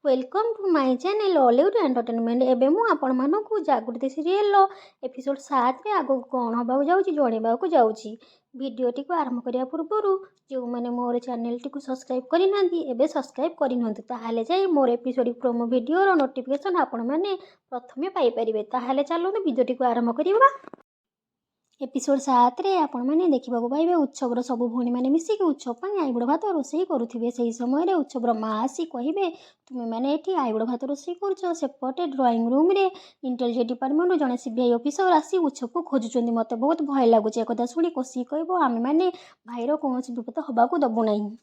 Welcome to my channel Hollywood entertainment. एबे मु आपण मानकु जागृति सीरियल एपिसोड 7 रे आगो कोन हबा जाउची जणेबाकू जाउची। वीडियोटी को आरंभ करिया पूर्वरु जो माने मोर चैनल टी को सब्सक्राइब करि नांती एबे सब्सक्राइब करि नंतु ताहाले जाई मोर एपिसोड प्रोमो वीडियो रो नोटिफिकेशन आपण माने प्रथमे पाई परिबे। ताहाले चलो वीडियोटी को आरंभ करिवा। एपिसोड 7 रे आपण माने देखिबा को पाइबे उत्सवर सबु भौणी माने मिसी के उत्सव पई आईबुड़ भात रोसई करुथिबे। सेही समय रे उत्सवर माँ आसी कहिबे तुमे माने एठी आईबुड़ भात रोसई करछ। सेपटे ड्राइंग रूम रे इंटेलिजेंस डिपार्टमेंट जने सीबीआई ऑफिसर आसी उत्सव को खोजुचंदी। मते बहुत भय लागुचे एकदा सुनी कोसी कहबो आमे माने भाईरो कोनोसी विपद हबाकू दबु नाही।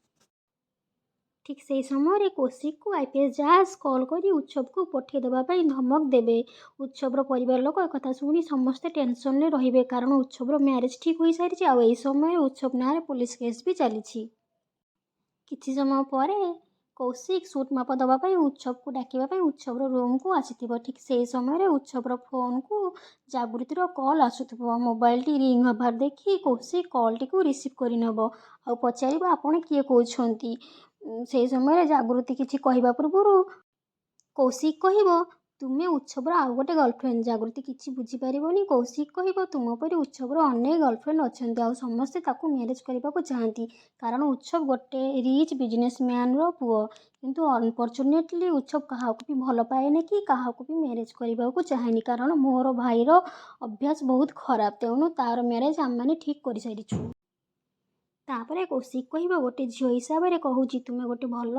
ठीक से समय कौशिक को आईपीएस जहाज कॉल करी उत्सव को पठे देवाई धमक देवे। उत्सवर परिवार लोक एक शुणी समस्ते टेंशन रे कारण उत्सवर मैरिज ठीक हो सारी। आई समय उत्सव ना पुलिस केस भी चली। किछि समय पर कौशिक सूट माप दवाई उत्सव को डाकिबा उत्सवर रूम को आसी। ठीक से समय उत्सवर फोन को जागृतिर कॉल आसुथिबो। मोबाइल टी रिंग हबार देखी कौशिक कॉल टी को रिसीव करनब आ पचार आपण किए कहते। से समय जागृति किछि कहबा पूर्व कौशिक कहब तुमे उत्सवर आउ गोटे गर्लफ्रेंड। जागृति किछि बुझी पारिबोनी। कौशिक कहब तुम पर उत्सवर अनेक गर्लफ्रेंड अच्छा आ समस्ते ताकू मैरिज करने को चाहती कारण उत्सव गोटे रिच बिजनेसमैन रो पुओ। किंतु अनफॉर्चुनेटली उत्सव क्या भी भल पाएनि कि क्या भी मैरिज करने को चाहेनी कारण मोर भाईर अभ्यास बहुत खराब तेणु तार मैरिज आम मैंने ठीक कर सारी। तापर कौशिक कहब गोटे झील हिसाब से कहूँ तुम्हें गोटे भल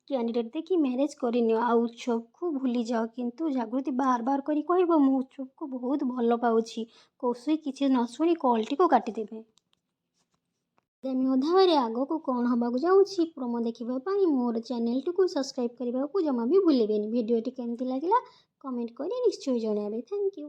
कैंडिडेट देखी मैरिज करनी आ उत्सव को भूली जाओ। किंतु जागृति बार बार करी कहब मु उत्सव को बहुत भल पाउछि। कौशिक किसी न शुणी कॉल टी को काटिदेवे। आगामी अध्याय आग को कौन हवा जाऊँगी प्रोमो देखापी मोर चैनल टी को सब्सक्राइब करने को जमा भी भूलें। वीडियो टी केमती लगे कमेंट कर निश्चय जनइबे। Thank you.